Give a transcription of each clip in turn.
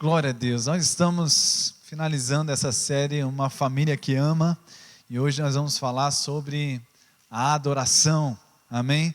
Glória a Deus, nós estamos finalizando essa série, Uma Família que Ama, e hoje nós vamos falar sobre a adoração, amém?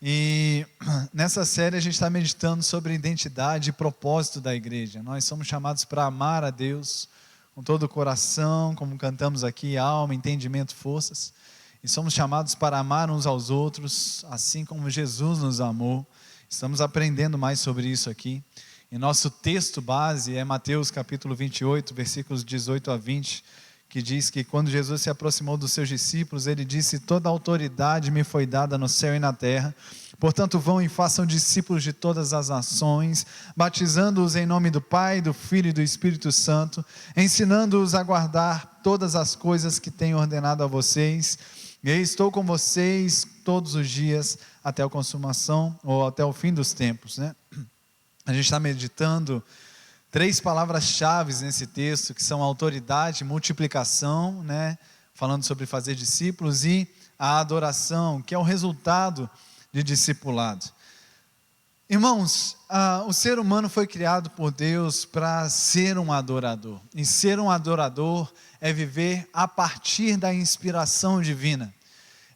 E nessa série a gente está meditando sobre a identidade e propósito da igreja. Nós somos chamados para amar a Deus com todo o coração, como cantamos aqui, alma, entendimento, forças, e somos chamados para amar uns aos outros, assim como Jesus nos amou. Estamos aprendendo mais sobre isso aqui. E nosso texto base é Mateus capítulo 28, versículos 18 a 20, que diz que quando Jesus se aproximou dos seus discípulos, ele disse: toda autoridade me foi dada no céu e na terra, portanto vão e façam discípulos de todas as nações, batizando-os em nome do Pai, do Filho e do Espírito Santo, ensinando-os a guardar todas as coisas que tenho ordenado a vocês, e eu estou com vocês todos os dias, até a consumação, ou até o fim dos tempos, né? A gente está meditando 3 palavras-chave nesse texto, que são autoridade, multiplicação, né? Falando sobre fazer discípulos, e a adoração, que é o resultado de discipulado. Irmãos, o ser humano foi criado por Deus para ser um adorador, e ser um adorador é viver a partir da inspiração divina.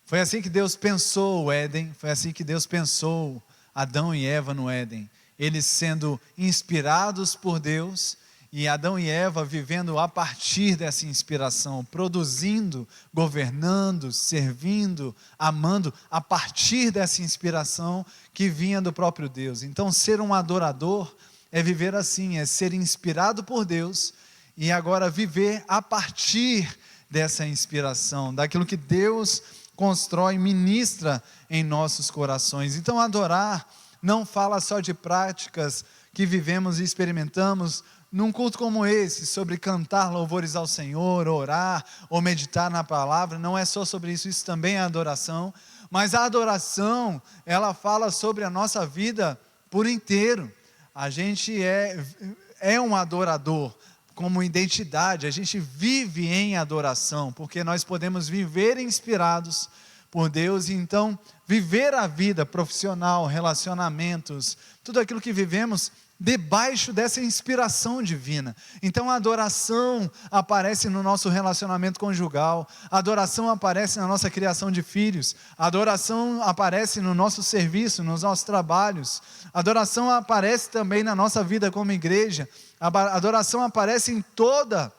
Foi assim que Deus pensou o Éden, foi assim que Deus pensou Adão e Eva no Éden. Eles sendo inspirados por Deus, e Adão e Eva vivendo a partir dessa inspiração, produzindo, governando, servindo, amando, a partir dessa inspiração que vinha do próprio Deus. Então, ser um adorador é viver assim, é ser inspirado por Deus, e agora viver a partir dessa inspiração, daquilo que Deus constrói, ministra em nossos corações. Então, adorar não fala só de práticas que vivemos e experimentamos num culto como esse, sobre cantar louvores ao Senhor, orar ou meditar na palavra. Não é só sobre isso, isso também é adoração, mas a adoração, ela fala sobre a nossa vida por inteiro. A gente é um adorador como identidade, a gente vive em adoração, porque nós podemos viver inspirados por Deus, e então viver a vida profissional, relacionamentos, tudo aquilo que vivemos debaixo dessa inspiração divina. Então a adoração aparece no nosso relacionamento conjugal, a adoração aparece na nossa criação de filhos, a adoração aparece no nosso serviço, nos nossos trabalhos, a adoração aparece também na nossa vida como igreja, a adoração aparece em toda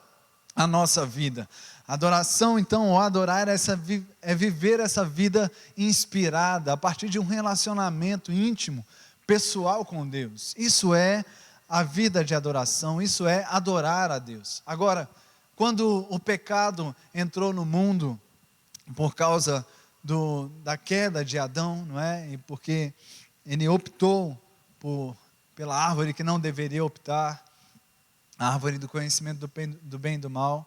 a nossa vida. Adoração, então, ou adorar é viver essa vida inspirada a partir de um relacionamento íntimo, pessoal com Deus. Isso é a vida de adoração, isso é adorar a Deus. Agora, quando o pecado entrou no mundo por causa da queda de Adão, não é? E porque ele optou pela árvore que não deveria optar, a árvore do conhecimento do bem e do mal.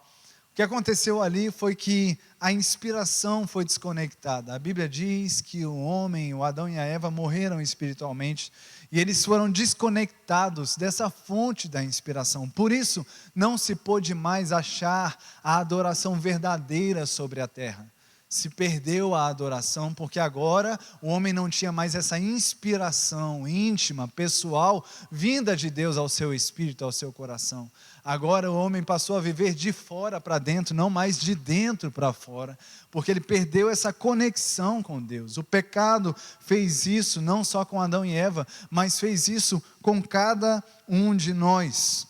O que aconteceu ali foi que a inspiração foi desconectada. A Bíblia diz que o homem, o Adão e a Eva morreram espiritualmente, e eles foram desconectados dessa fonte da inspiração. Por isso, não se pôde mais achar a adoração verdadeira sobre a terra. Se perdeu a adoração, porque agora o homem não tinha mais essa inspiração íntima, pessoal, vinda de Deus ao seu espírito, ao seu coração. Agora o homem passou a viver de fora para dentro, não mais de dentro para fora, porque ele perdeu essa conexão com Deus. O pecado fez isso não só com Adão e Eva, mas fez isso com cada um de nós.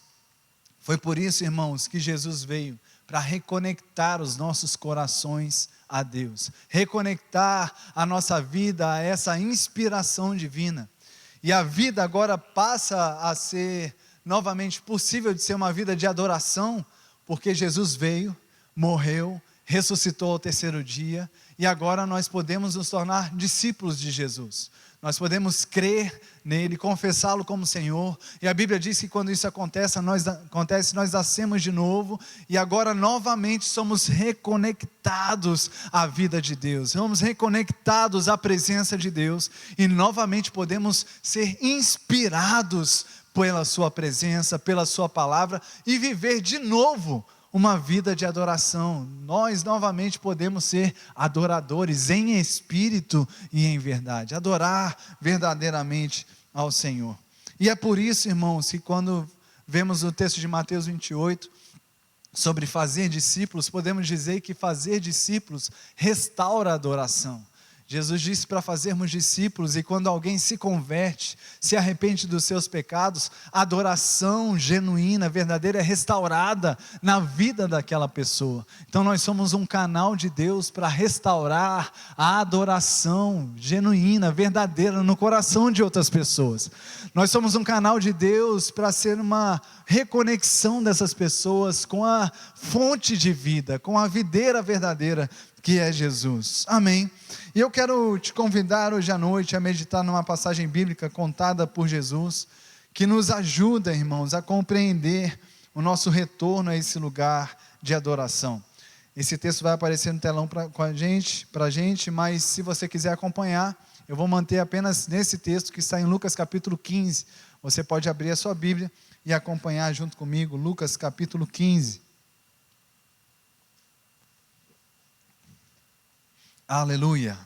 Foi por isso, irmãos, que Jesus veio para reconectar os nossos corações a Deus, reconectar a nossa vida a essa inspiração divina. E a vida agora passa a ser novamente possível de ser uma vida de adoração, porque Jesus veio, morreu, ressuscitou ao 3º dia, e agora nós podemos nos tornar discípulos de Jesus. Nós podemos crer nele, confessá-lo como Senhor, e a Bíblia diz que quando isso acontece, nós nascemos de novo, e agora novamente somos reconectados à vida de Deus, somos reconectados à presença de Deus, e novamente podemos ser inspirados pela sua presença, pela sua palavra, e viver de novo uma vida de adoração. Nós novamente podemos ser adoradores em espírito e em verdade, adorar verdadeiramente ao Senhor. E é por isso, irmãos, que quando vemos o texto de Mateus 28, sobre fazer discípulos, podemos dizer que fazer discípulos restaura a adoração. Jesus disse para fazermos discípulos, e quando alguém se converte, se arrepende dos seus pecados, a adoração genuína, verdadeira, é restaurada na vida daquela pessoa. Então nós somos um canal de Deus para restaurar a adoração genuína, verdadeira, no coração de outras pessoas. Nós somos um canal de Deus para ser uma reconexão dessas pessoas com a fonte de vida, com a videira verdadeira, que é Jesus. Amém? E eu quero te convidar hoje à noite a meditar numa passagem bíblica contada por Jesus, que nos ajuda, irmãos, a compreender o nosso retorno a esse lugar de adoração. Esse texto vai aparecer no telão para a gente, mas se você quiser acompanhar, eu vou manter apenas nesse texto que está em Lucas capítulo 15. Você pode abrir a sua Bíblia e acompanhar junto comigo, Lucas capítulo 15. Aleluia,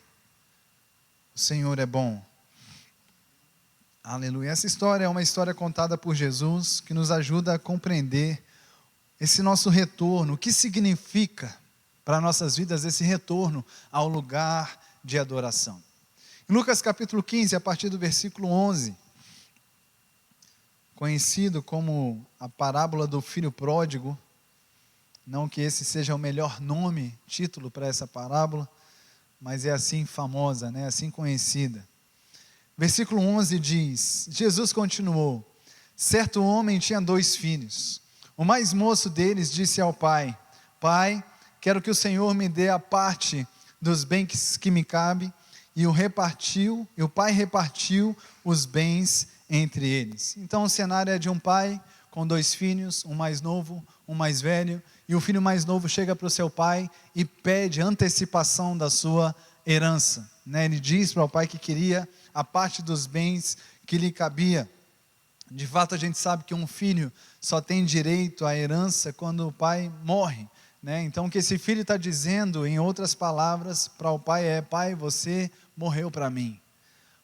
o Senhor é bom. Aleluia. Essa história é uma história contada por Jesus, que nos ajuda a compreender esse nosso retorno, o que significa para nossas vidas esse retorno ao lugar de adoração. Em Lucas capítulo 15, a partir do versículo 11, conhecido como a parábola do filho pródigo, não que esse seja o melhor título para essa parábola, mas é assim famosa, né? Assim conhecida. Versículo 11 diz, Jesus continuou: certo homem tinha 2 filhos. O mais moço deles disse ao pai: Pai, quero que o Senhor me dê a parte dos bens que me cabe. E o pai repartiu os bens entre eles. Então o cenário é de um pai com 2 filhos, um mais novo, um mais velho, e o filho mais novo chega para o seu pai e pede antecipação da sua herança, né? Ele diz para o pai que queria a parte dos bens que lhe cabia. De fato, a gente sabe que um filho só tem direito à herança quando o pai morre, né? Então o que esse filho está dizendo, em outras palavras, para o pai é: pai, você morreu para mim.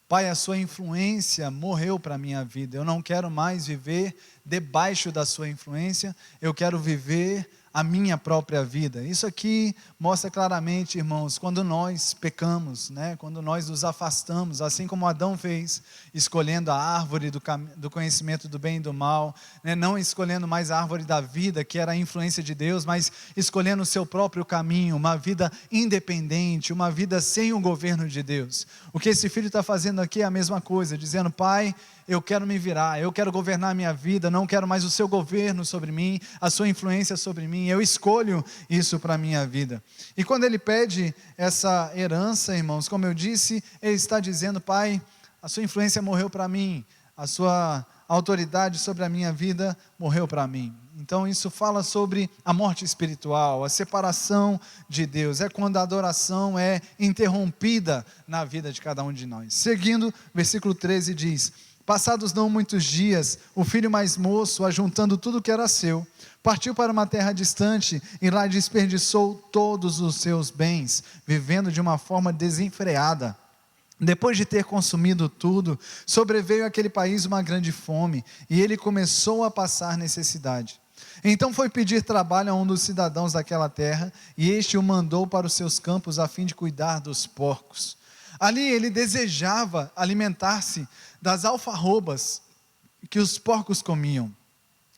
Pai, a sua influência morreu para a minha vida. Eu não quero mais viver debaixo da sua influência, eu quero viver a minha própria vida. Isso aqui mostra claramente, irmãos, quando nós pecamos, né? Quando nós nos afastamos, assim como Adão fez, escolhendo a árvore do conhecimento do bem e do mal, né? Não escolhendo mais a árvore da vida, que era a influência de Deus, mas escolhendo o seu próprio caminho, uma vida independente, uma vida sem o governo de Deus. O que esse filho está fazendo aqui é a mesma coisa, dizendo: pai, eu quero me virar, eu quero governar a minha vida, não quero mais o seu governo sobre mim, a sua influência sobre mim, eu escolho isso para a minha vida. E quando ele pede essa herança, irmãos, como eu disse, ele está dizendo: pai, a sua influência morreu para mim, a sua autoridade sobre a minha vida morreu para mim. Então isso fala sobre a morte espiritual, a separação de Deus, é quando a adoração é interrompida na vida de cada um de nós. Seguindo, versículo 13 diz: passados não muitos dias, o filho mais moço, ajuntando tudo que era seu, partiu para uma terra distante e lá desperdiçou todos os seus bens, vivendo de uma forma desenfreada. Depois de ter consumido tudo, sobreveio àquele país uma grande fome, e ele começou a passar necessidade. Então foi pedir trabalho a um dos cidadãos daquela terra, e este o mandou para os seus campos a fim de cuidar dos porcos. Ali ele desejava alimentar-se das alfarrobas que os porcos comiam,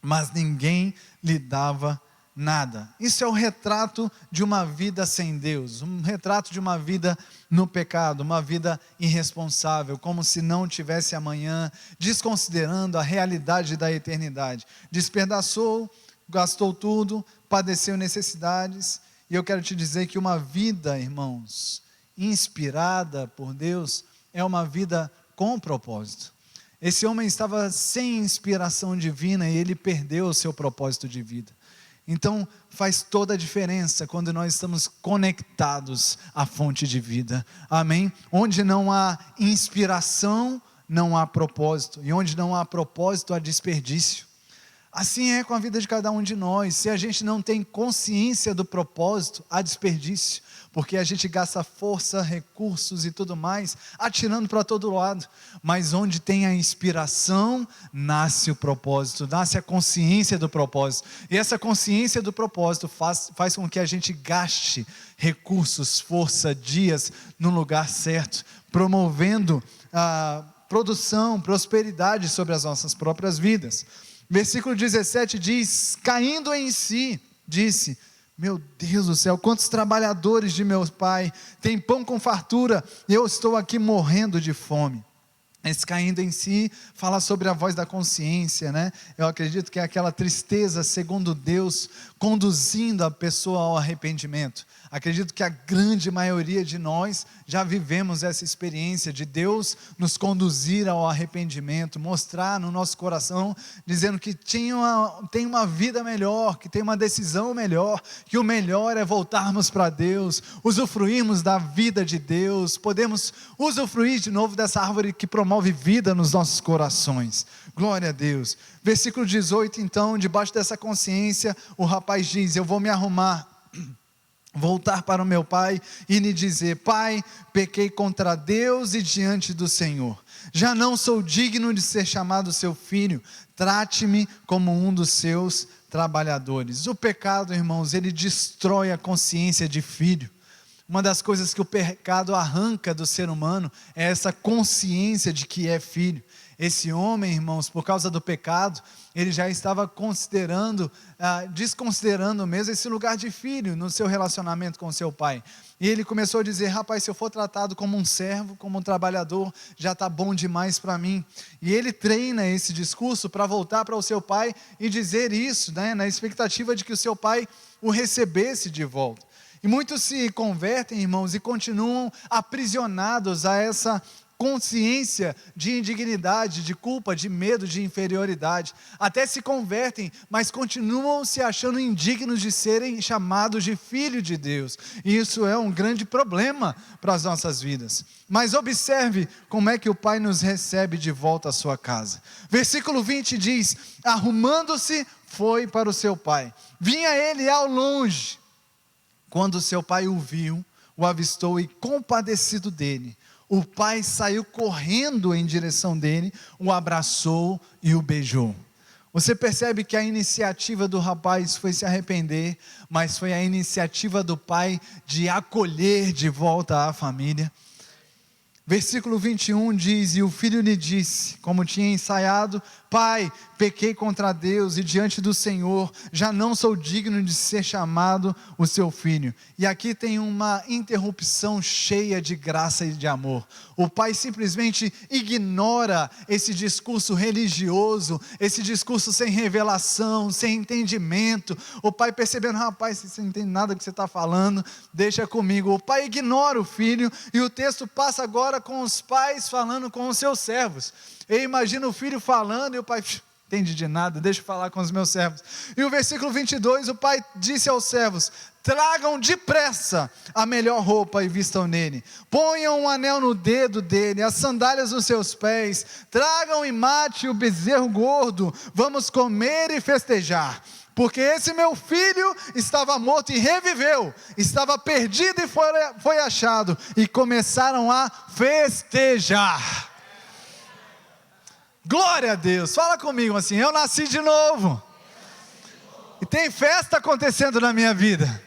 mas ninguém lhe dava nada. Isso é o retrato de uma vida sem Deus, um retrato de uma vida no pecado, uma vida irresponsável, como se não tivesse amanhã, desconsiderando a realidade da eternidade. Despedaçou, gastou tudo, padeceu necessidades, e eu quero te dizer que uma vida, irmãos, inspirada por Deus, é uma vida com propósito. Esse homem estava sem inspiração divina e ele perdeu o seu propósito de vida. Então faz toda a diferença quando nós estamos conectados à fonte de vida, amém? Onde não há inspiração, não há propósito, e onde não há propósito, há desperdício. Assim é com a vida de cada um de nós. Se a gente não tem consciência do propósito, há desperdício, porque a gente gasta força, recursos e tudo mais, atirando para todo lado, mas onde tem a inspiração, nasce o propósito, nasce a consciência do propósito, e essa consciência do propósito faz com que a gente gaste recursos, força, dias no lugar certo, promovendo a produção, prosperidade sobre as nossas próprias vidas. Versículo 17 diz: caindo em si, disse: meu Deus do céu, quantos trabalhadores de meu pai têm pão com fartura, e eu estou aqui morrendo de fome. Esse caindo em si fala sobre a voz da consciência, né? Eu acredito que é aquela tristeza segundo Deus conduzindo a pessoa ao arrependimento. Acredito que a grande maioria de nós já vivemos essa experiência de Deus nos conduzir ao arrependimento, mostrar no nosso coração, dizendo que tem uma vida melhor, que tem uma decisão melhor, que o melhor é voltarmos para Deus, usufruirmos da vida de Deus, podemos usufruir de novo dessa árvore que promove vida nos nossos corações. Glória a Deus. Versículo 18, então, debaixo dessa consciência, o rapaz diz: eu vou me arrumar, voltar para o meu pai e lhe dizer: pai, pequei contra Deus e diante do Senhor, já não sou digno de ser chamado seu filho, trate-me como um dos seus trabalhadores. O pecado, irmãos, ele destrói a consciência de filho. Uma das coisas que o pecado arranca do ser humano é essa consciência de que é filho. Esse homem, irmãos, por causa do pecado, ele já estava desconsiderando mesmo esse lugar de filho no seu relacionamento com seu pai. E ele começou a dizer: rapaz, se eu for tratado como um servo, como um trabalhador, já está bom demais para mim. E ele treina esse discurso para voltar para o seu pai e dizer isso, né, na expectativa de que o seu pai o recebesse de volta. E muitos se convertem, irmãos, e continuam aprisionados a essa consciência de indignidade, de culpa, de medo, de inferioridade. Até se convertem, mas continuam se achando indignos de serem chamados de filho de Deus. E isso é um grande problema para as nossas vidas. Mas observe como é que o pai nos recebe de volta à sua casa. Versículo 20 diz: arrumando-se, foi para o seu pai. Vinha ele ao longe. Quando seu pai o viu, o avistou e, compadecido dele, o pai saiu correndo em direção dele, o abraçou e o beijou. Você percebe que a iniciativa do rapaz foi se arrepender, mas foi a iniciativa do pai de acolher de volta a família. Versículo 21 diz: e o filho lhe disse, como tinha ensaiado: pai, pequei contra Deus e diante do Senhor, já não sou digno de ser chamado o seu filho. E aqui tem uma interrupção cheia de graça e de amor. O pai simplesmente ignora esse discurso religioso, esse discurso sem revelação, sem entendimento. O pai percebendo: rapaz, você não entende nada do que você está falando, deixa comigo. O pai ignora o filho, e o texto passa agora com os pais falando com os seus servos. Eu imagino o filho falando e o pai: entende de nada, deixa eu falar com os meus servos. E o versículo 22, o pai disse aos servos: tragam depressa a melhor roupa e vistam nele, ponham um anel no dedo dele, as sandálias nos seus pés, tragam e mate o bezerro gordo, vamos comer e festejar. Porque esse meu filho estava morto e reviveu, estava perdido e foi achado. E começaram a festejar. Glória a Deus. Fala comigo assim: eu nasci de novo. E tem festa acontecendo na minha vida.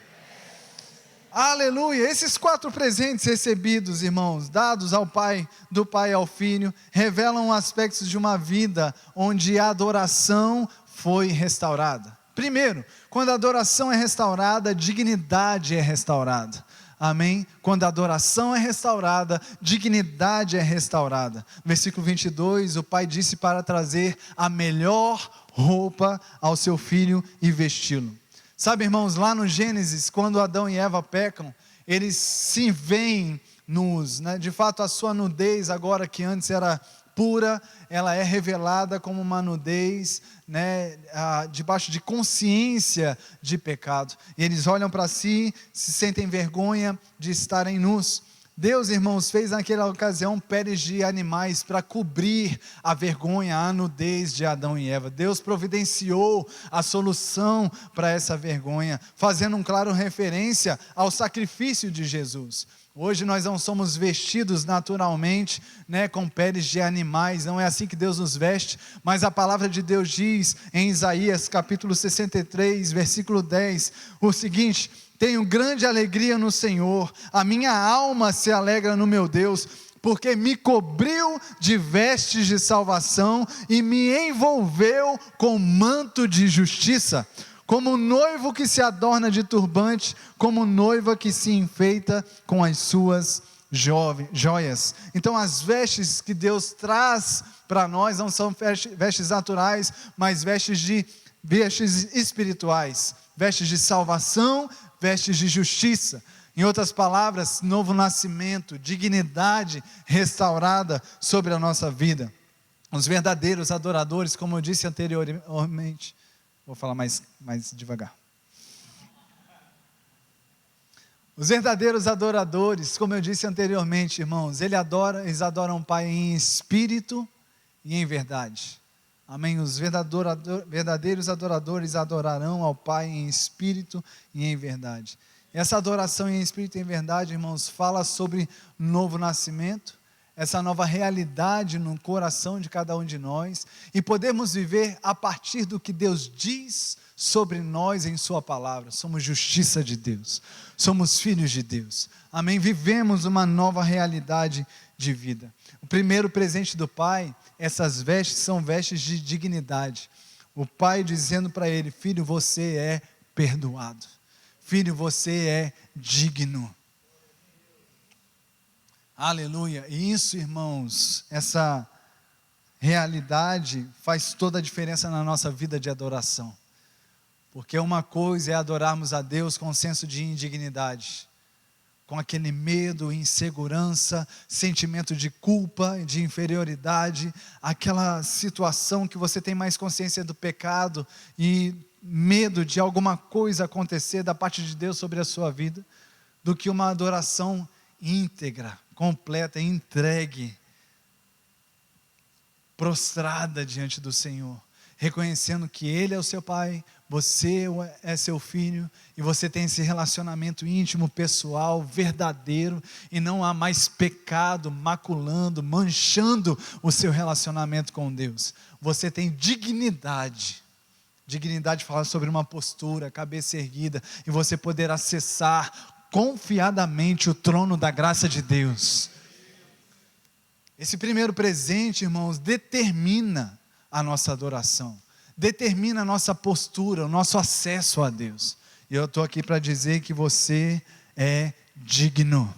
Aleluia. Esses 4 presentes recebidos, irmãos, dados ao pai, do pai ao filho, revelam aspectos de uma vida onde a adoração foi restaurada. Primeiro, quando a adoração é restaurada, a dignidade é restaurada. Amém? Quando a adoração é restaurada, dignidade é restaurada. Versículo 22, o pai disse para trazer a melhor roupa ao seu filho e vesti-lo. Sabe, irmãos, lá no Gênesis, quando Adão e Eva pecam, eles se veem nus, né? De fato, a sua nudez, agora que antes era pura, ela é revelada como uma nudez, né, debaixo de consciência de pecado. E eles olham para si, se sentem vergonha de estarem nus. Deus, irmãos, fez naquela ocasião peles de animais para cobrir a vergonha, a nudez de Adão e Eva. Deus providenciou a solução para essa vergonha, fazendo um claro referência ao sacrifício de Jesus. Hoje nós não somos vestidos naturalmente, com peles de animais, não é assim que Deus nos veste, mas a palavra de Deus diz em Isaías capítulo 63, versículo 10, o seguinte: tenho grande alegria no Senhor, a minha alma se alegra no meu Deus, porque me cobriu de vestes de salvação e me envolveu com manto de justiça, como noivo que se adorna de turbante, como noiva que se enfeita com as suas joias. Então as vestes que Deus traz para nós não são vestes naturais, mas vestes espirituais, vestes de salvação, vestes de justiça. Em outras palavras, novo nascimento, dignidade restaurada sobre a nossa vida. Os verdadeiros adoradores, como eu disse anteriormente, vou falar mais devagar. Os verdadeiros adoradores, como eu disse anteriormente, irmãos, eles adoram o Pai em espírito e em verdade. Amém? Os verdadeiros adoradores adorarão ao Pai em espírito e em verdade. Essa adoração em espírito e em verdade, irmãos, fala sobre novo nascimento, essa nova realidade no coração de cada um de nós, e podemos viver a partir do que Deus diz sobre nós em sua palavra. Somos justiça de Deus, somos filhos de Deus, amém? Vivemos uma nova realidade de vida. O primeiro presente do Pai, essas vestes são vestes de dignidade. O Pai dizendo para ele: filho, você é perdoado, filho, você é digno. Aleluia. E isso, irmãos, essa realidade faz toda a diferença na nossa vida de adoração. Porque uma coisa é adorarmos a Deus com um senso de indignidade, com aquele medo, insegurança, sentimento de culpa, de inferioridade, aquela situação que você tem mais consciência do pecado e medo de alguma coisa acontecer da parte de Deus sobre a sua vida, do que uma adoração íntegra, completa, entregue, prostrada diante do Senhor, reconhecendo que Ele é o seu Pai, você é seu filho, e você tem esse relacionamento íntimo, pessoal, verdadeiro, e não há mais pecado maculando, manchando o seu relacionamento com Deus. Você tem dignidade. Dignidade fala sobre uma postura, cabeça erguida, e você poder acessar confiadamente o trono da graça de Deus. Esse primeiro presente, irmãos, determina a nossa adoração, determina a nossa postura, o nosso acesso a Deus. E eu estou aqui para dizer que você é digno.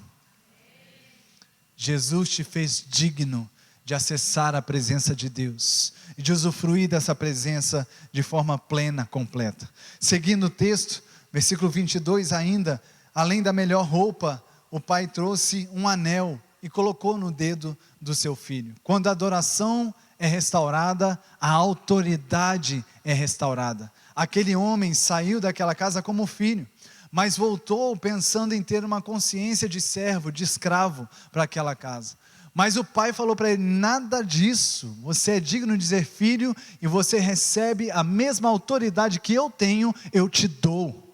Jesus te fez digno de acessar a presença de Deus e de usufruir dessa presença de forma plena, completa. Seguindo o texto, versículo 22 ainda: além da melhor roupa, o pai trouxe um anel e colocou no dedo do seu filho. Quando a adoração é restaurada, a autoridade é restaurada. Aquele homem saiu daquela casa como filho, mas voltou pensando em ter uma consciência de servo, de escravo para aquela casa. Mas o pai falou para ele: nada disso, você é digno de ser filho e você recebe a mesma autoridade que eu tenho, eu te dou.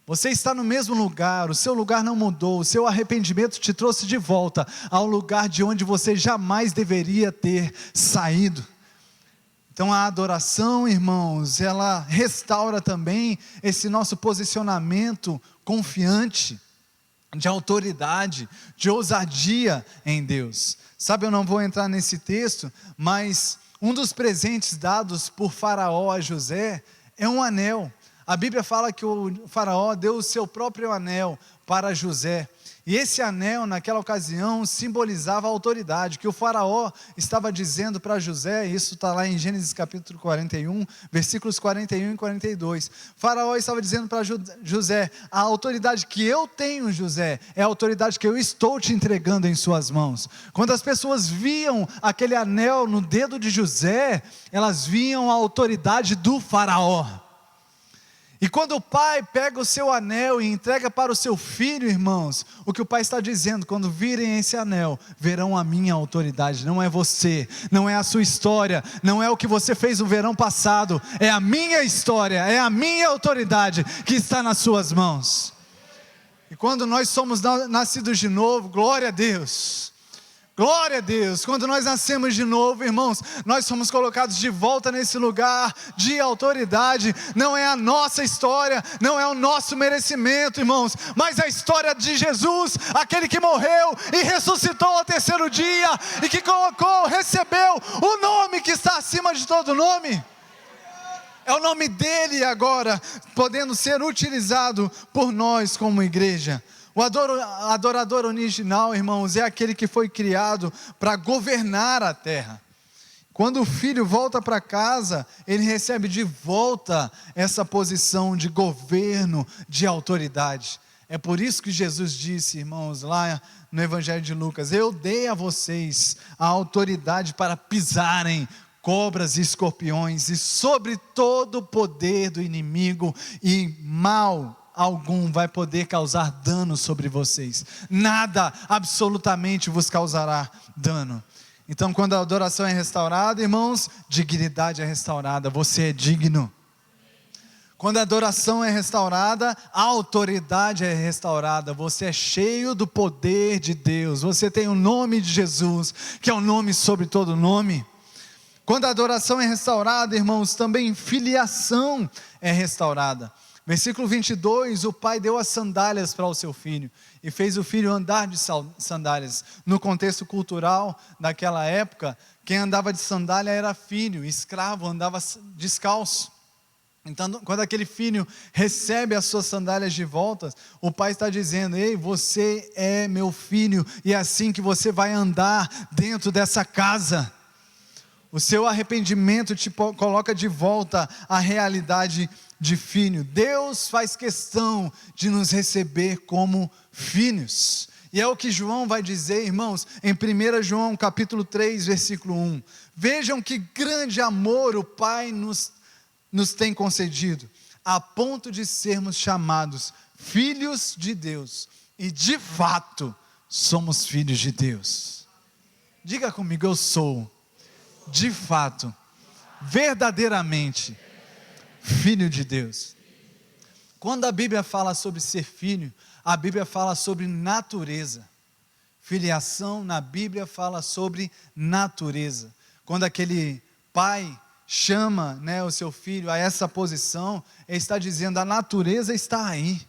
Você está no mesmo lugar, o seu lugar não mudou, o seu arrependimento te trouxe de volta ao lugar de onde você jamais deveria ter saído. Então a adoração, irmãos, ela restaura também esse nosso posicionamento confiante, de autoridade, de ousadia em Deus. Sabe, eu não vou entrar nesse texto, mas um dos presentes dados por Faraó a José é um anel. A Bíblia fala que o faraó deu o seu próprio anel para José. E esse anel, naquela ocasião, simbolizava a autoridade, que o faraó estava dizendo para José, isso está lá em Gênesis capítulo 41, versículos 41 e 42. Faraó estava dizendo para José: a autoridade que eu tenho, José, é a autoridade que eu estou te entregando em suas mãos. Quando as pessoas viam aquele anel no dedo de José, elas viam a autoridade do faraó. E quando o pai pega o seu anel e entrega para o seu filho, irmãos, o que o pai está dizendo, quando virem esse anel, verão a minha autoridade. Não é você, não é a sua história, não é o que você fez no verão passado, é a minha história, é a minha autoridade que está nas suas mãos. E quando nós somos nascidos de novo, glória a Deus, glória a Deus, quando nós nascemos de novo, irmãos, nós somos colocados de volta nesse lugar de autoridade. Não é a nossa história, não é o nosso merecimento, irmãos, mas a história de Jesus, aquele que morreu e ressuscitou ao terceiro dia, e que recebeu o nome que está acima de todo nome. É o nome dele agora, podendo ser utilizado por nós como igreja. O adorador original, irmãos, é aquele que foi criado para governar a terra. Quando o filho volta para casa, ele recebe de volta essa posição de governo, de autoridade. É por isso que Jesus disse, irmãos, lá no Evangelho de Lucas: eu dei a vocês a autoridade para pisarem cobras e escorpiões, e sobre todo o poder do inimigo, e mal algum vai poder causar dano sobre vocês. Nada absolutamente vos causará dano. Então, quando a adoração é restaurada, irmãos, dignidade é restaurada. Você é digno. Quando a adoração é restaurada, a autoridade é restaurada. Você é cheio do poder de Deus. Você tem o nome de Jesus, que é o nome sobre todo nome. Quando a adoração é restaurada, irmãos, também filiação é restaurada. Versículo 22, o pai deu as sandálias para o seu filho, e fez o filho andar de sandálias. No contexto cultural daquela época, quem andava de sandália era filho, escravo andava descalço. Então, quando aquele filho recebe as suas sandálias de volta, o pai está dizendo: ei, você é meu filho, e é assim que você vai andar dentro dessa casa. O seu arrependimento te coloca de volta à realidade de filho. Deus faz questão de nos receber como filhos. E é o que João vai dizer, irmãos, em 1 João capítulo 3, versículo 1. Vejam que grande amor o Pai nos tem concedido, a ponto de sermos chamados filhos de Deus. E de fato, somos filhos de Deus. Diga comigo: eu sou, de fato, verdadeiramente, filho de Deus. Quando a Bíblia fala sobre ser filho, a Bíblia fala sobre natureza. Filiação na Bíblia fala sobre natureza. Quando aquele pai chama, o seu filho a essa posição, ele está dizendo: a natureza está aí,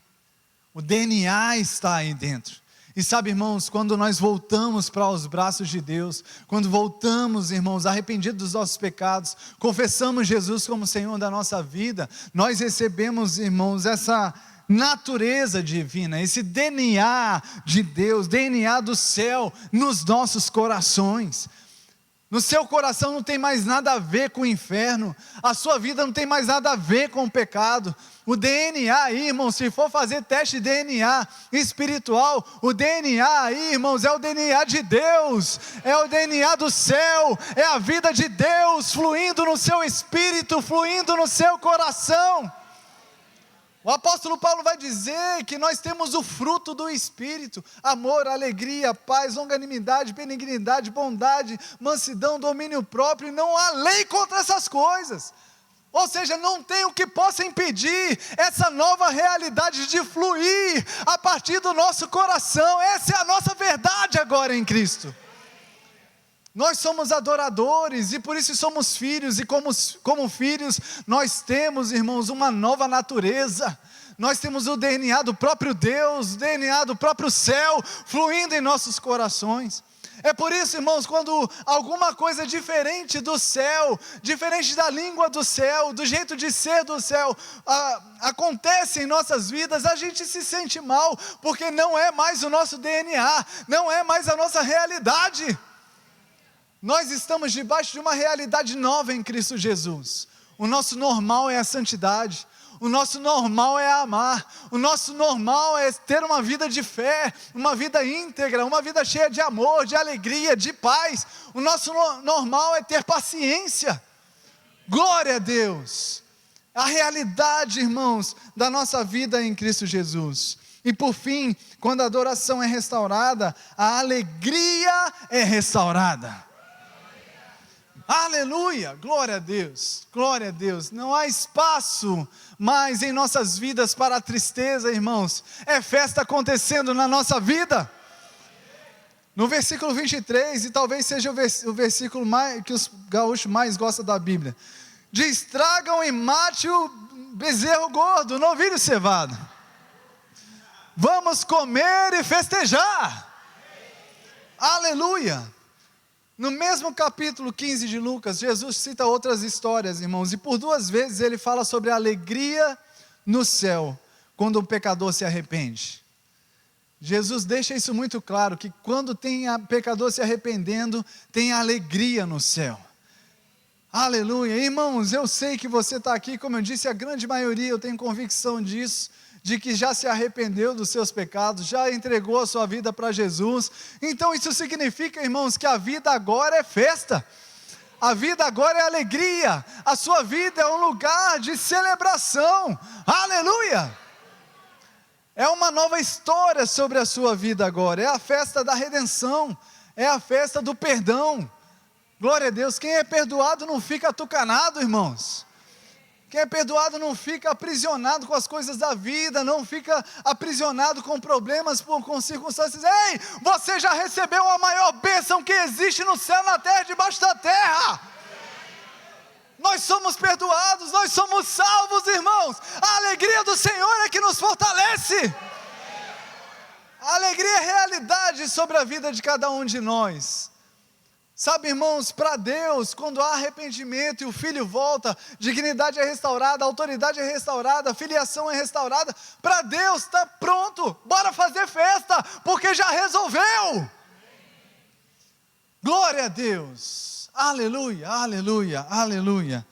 o DNA está aí dentro. E sabe, irmãos, quando nós voltamos para os braços de Deus, quando voltamos, irmãos, arrependidos dos nossos pecados, confessamos Jesus como Senhor da nossa vida, nós recebemos, irmãos, essa natureza divina, esse DNA de Deus, DNA do céu nos nossos corações. No seu coração não tem mais nada a ver com o inferno, a sua vida não tem mais nada a ver com o pecado. O DNA aí, irmãos, se for fazer teste de DNA espiritual, o DNA aí, irmãos, é o DNA de Deus, é o DNA do céu, é a vida de Deus fluindo no seu espírito, fluindo no seu coração. O apóstolo Paulo vai dizer que nós temos o fruto do Espírito: amor, alegria, paz, longanimidade, benignidade, bondade, mansidão, domínio próprio, e não há lei contra essas coisas. Ou seja, não tem o que possa impedir essa nova realidade de fluir a partir do nosso coração. Essa é a nossa verdade agora em Cristo. Nós somos adoradores e por isso somos filhos, e como filhos nós temos, irmãos, uma nova natureza. Nós temos o DNA do próprio Deus, o DNA do próprio céu fluindo em nossos corações. É por isso, irmãos, quando alguma coisa diferente do céu, diferente da língua do céu, do jeito de ser do céu, acontece em nossas vidas, a gente se sente mal, porque não é mais o nosso DNA, não é mais a nossa realidade. Nós estamos debaixo de uma realidade nova em Cristo Jesus. O nosso normal é a santidade, o nosso normal é amar, o nosso normal é ter uma vida de fé, uma vida íntegra, uma vida cheia de amor, de alegria, de paz. O nosso normal é ter paciência. Glória a Deus. A realidade, irmãos, da nossa vida em Cristo Jesus. E por fim, quando a adoração é restaurada, a alegria é restaurada. Aleluia, glória a Deus, glória a Deus. Não há espaço mais em nossas vidas para a tristeza, irmãos. É festa acontecendo na nossa vida. No versículo 23, e talvez seja o versículo que os gaúchos mais gostam da Bíblia, diz: tragam e mate o bezerro gordo, o novilho cevado. Vamos comer e festejar. Aleluia. No mesmo capítulo 15 de Lucas, Jesus cita outras histórias, irmãos, e por 2 vezes ele fala sobre a alegria no céu, quando um pecador se arrepende. Jesus deixa isso muito claro, que quando tem pecador se arrependendo, tem alegria no céu. Aleluia. Irmãos, eu sei que você está aqui, como eu disse, a grande maioria, eu tenho convicção disso, de que já se arrependeu dos seus pecados, já entregou a sua vida para Jesus. Então isso significa, irmãos, que a vida agora é festa, a vida agora é alegria, a sua vida é um lugar de celebração. Aleluia. É uma nova história sobre a sua vida agora, é a festa da redenção, é a festa do perdão. Glória a Deus. Quem é perdoado não fica atucanado, irmãos. Quem é perdoado não fica aprisionado com as coisas da vida, não fica aprisionado com problemas, com circunstâncias. Ei, você já recebeu a maior bênção que existe no céu, na terra, debaixo da terra. Nós somos perdoados, nós somos salvos, irmãos. A alegria do Senhor é que nos fortalece. A alegria é realidade sobre a vida de cada um de nós. Sabe, irmãos, para Deus, quando há arrependimento e o filho volta, dignidade é restaurada, autoridade é restaurada, filiação é restaurada. Para Deus está pronto, bora fazer festa, porque já resolveu. Glória a Deus, aleluia, aleluia, aleluia.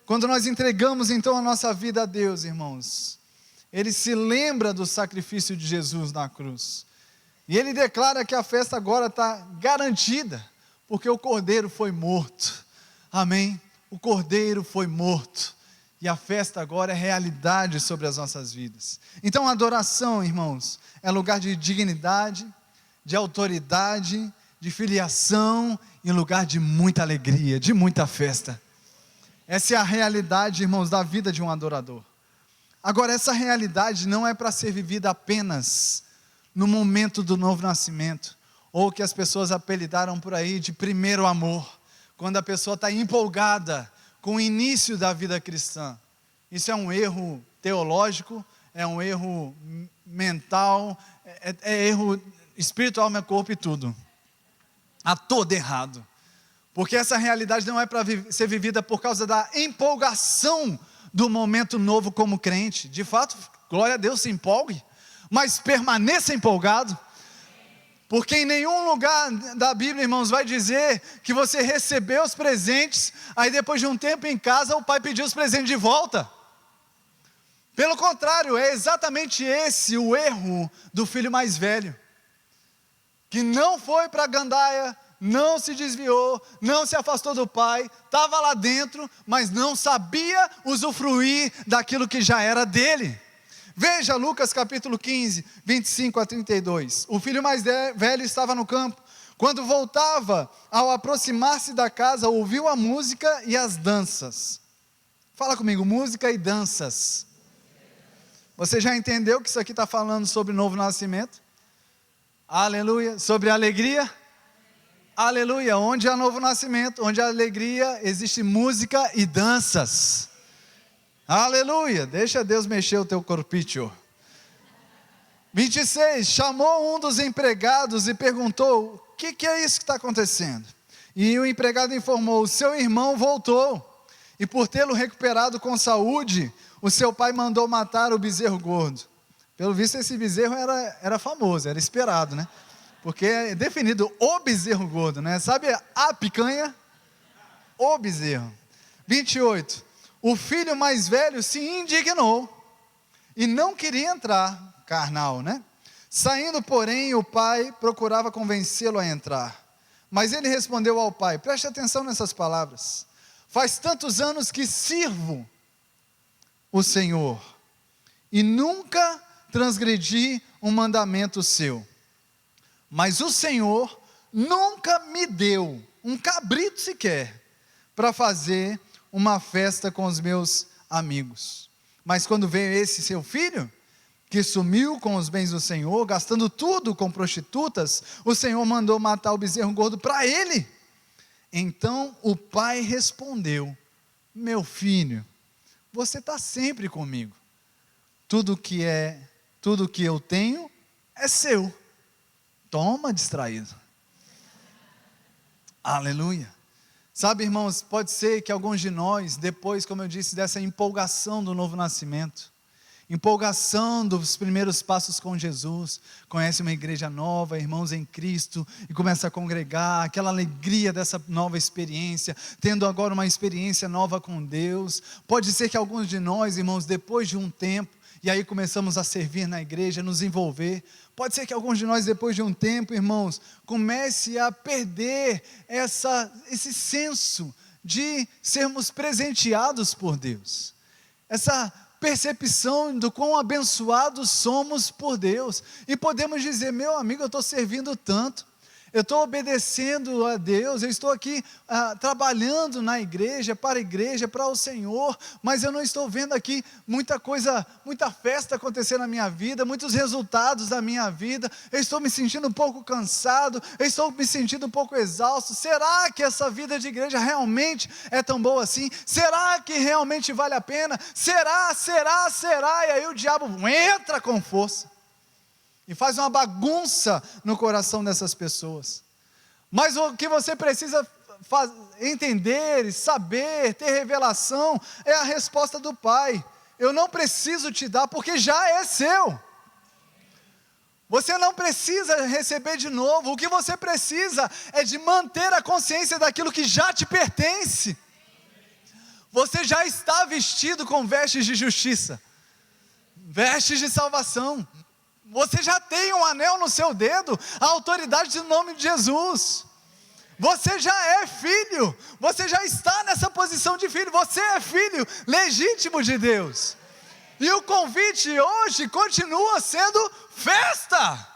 Quando nós entregamos então a nossa vida a Deus, irmãos, Ele se lembra do sacrifício de Jesus na cruz, e Ele declara que a festa agora está garantida, porque o Cordeiro foi morto. Amém? O Cordeiro foi morto. E a festa agora é realidade sobre as nossas vidas. Então a adoração, irmãos, é lugar de dignidade, de autoridade, de filiação, e lugar de muita alegria, de muita festa. Essa é a realidade, irmãos, da vida de um adorador. Agora, essa realidade não é para ser vivida apenas no momento do novo nascimento, ou que as pessoas apelidaram por aí de primeiro amor, quando a pessoa está empolgada com o início da vida cristã. Isso é um erro teológico, é um erro mental, é erro espiritual, meu corpo e tudo. Há todo errado, porque essa realidade não é para ser vivida por causa da empolgação do momento novo como crente. De fato, glória a Deus, se empolgue, mas permaneça empolgado. Porque em nenhum lugar da Bíblia, irmãos, vai dizer que você recebeu os presentes, aí depois de um tempo em casa, o pai pediu os presentes de volta. Pelo contrário, é exatamente esse o erro do filho mais velho, que não foi para a gandaia, não se desviou, não se afastou do pai, estava lá dentro, mas não sabia usufruir daquilo que já era dele. Veja Lucas capítulo 15, 25 a 32. O filho mais velho estava no campo. Quando voltava, ao aproximar-se da casa, ouviu a música e as danças. Fala comigo, música e danças. Você já entendeu que isso aqui está falando sobre novo nascimento? Aleluia. Sobre alegria? Aleluia. Onde há novo nascimento, onde há alegria, existe música e danças. Aleluia, deixa Deus mexer o teu corpício. 26, chamou um dos empregados e perguntou: o que é isso que está acontecendo? E o empregado informou: o seu irmão voltou, e por tê-lo recuperado com saúde, o seu pai mandou matar o bezerro gordo. Pelo visto esse bezerro era famoso, era esperado, né? Porque é definido o bezerro gordo, né? Sabe a picanha? O bezerro. 28, o filho mais velho se indignou e não queria entrar, carnal, né? Saindo, porém, o pai procurava convencê-lo a entrar. Mas ele respondeu ao pai, preste atenção nessas palavras: faz tantos anos que sirvo o Senhor, e nunca transgredi um mandamento seu. Mas o Senhor nunca me deu um cabrito sequer para fazer uma festa com os meus amigos. Mas quando veio esse seu filho, que sumiu com os bens do Senhor, gastando tudo com prostitutas, o Senhor mandou matar o bezerro gordo para ele. Então o pai respondeu: meu filho, você está sempre comigo. Tudo que eu tenho é seu. Toma, distraído. Aleluia. Sabe, irmãos, pode ser que alguns de nós, depois, como eu disse, dessa empolgação do novo nascimento, empolgação dos primeiros passos com Jesus, conhece uma igreja nova, irmãos em Cristo, e começa a congregar, aquela alegria dessa nova experiência, tendo agora uma experiência nova com Deus. Pode ser que alguns de nós, irmãos, depois de um tempo, e aí começamos a servir na igreja, nos envolver, pode ser que alguns de nós, depois de um tempo, irmãos, comece a perder esse senso de sermos presenteados por Deus, essa percepção do quão abençoados somos por Deus, e podemos dizer: meu amigo, eu estou servindo tanto, eu estou obedecendo a Deus, eu estou aqui trabalhando na igreja, para o Senhor, mas eu não estou vendo aqui muita coisa, muita festa acontecer na minha vida, muitos resultados da minha vida, eu estou me sentindo um pouco cansado, eu estou me sentindo um pouco exausto. Será que essa vida de igreja realmente é tão boa assim? Será que realmente vale a pena? Será? E aí o diabo entra com força e faz uma bagunça no coração dessas pessoas. Mas o que você precisa entender, saber, ter revelação, é a resposta do Pai: eu não preciso te dar, porque já é seu. Você não precisa receber de novo. O que você precisa é de manter a consciência daquilo que já te pertence. Você já está vestido com vestes de justiça, vestes de salvação. Você já tem um anel no seu dedo, a autoridade do nome de Jesus. Você já é filho, você já está nessa posição de filho, você é filho legítimo de Deus. E o convite hoje continua sendo festa.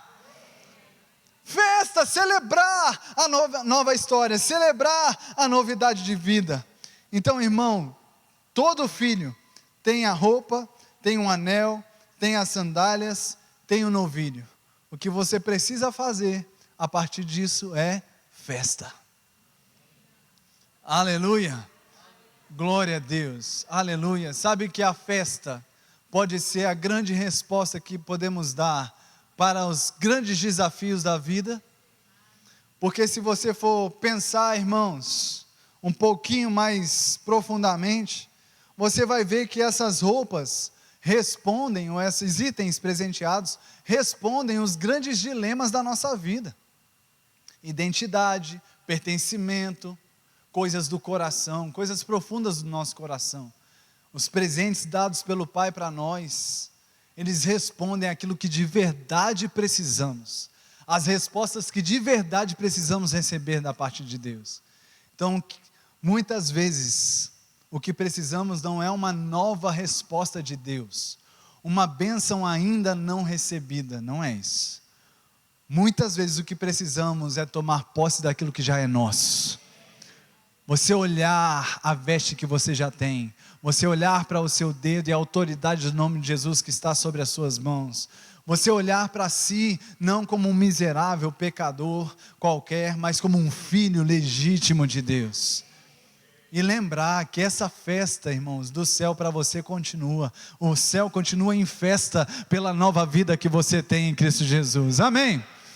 Festa, celebrar a nova história, celebrar a novidade de vida. Então, irmão, todo filho tem a roupa, tem um anel, tem as sandálias, tem o novilho. O que você precisa fazer a partir disso é festa. Aleluia. Glória a Deus. Aleluia. Sabe que a festa pode ser a grande resposta que podemos dar para os grandes desafios da vida? Porque se você for pensar, irmãos, um pouquinho mais profundamente, você vai ver que essas roupas respondem, ou esses itens presenteados, respondem os grandes dilemas da nossa vida: identidade, pertencimento, coisas do coração, coisas profundas do nosso coração. Os presentes dados pelo Pai para nós, eles respondem àquilo que de verdade precisamos, as respostas que de verdade precisamos receber da parte de Deus. Então, muitas vezes, o que precisamos não é uma nova resposta de Deus, uma bênção ainda não recebida, não é isso. Muitas vezes o que precisamos é tomar posse daquilo que já é nosso. Você olhar a veste que você já tem, você olhar para o seu dedo e a autoridade do nome de Jesus que está sobre as suas mãos, você olhar para si não como um miserável pecador qualquer, mas como um filho legítimo de Deus. E lembrar que essa festa, irmãos, do céu para você continua. O céu continua em festa pela nova vida que você tem em Cristo Jesus. Amém?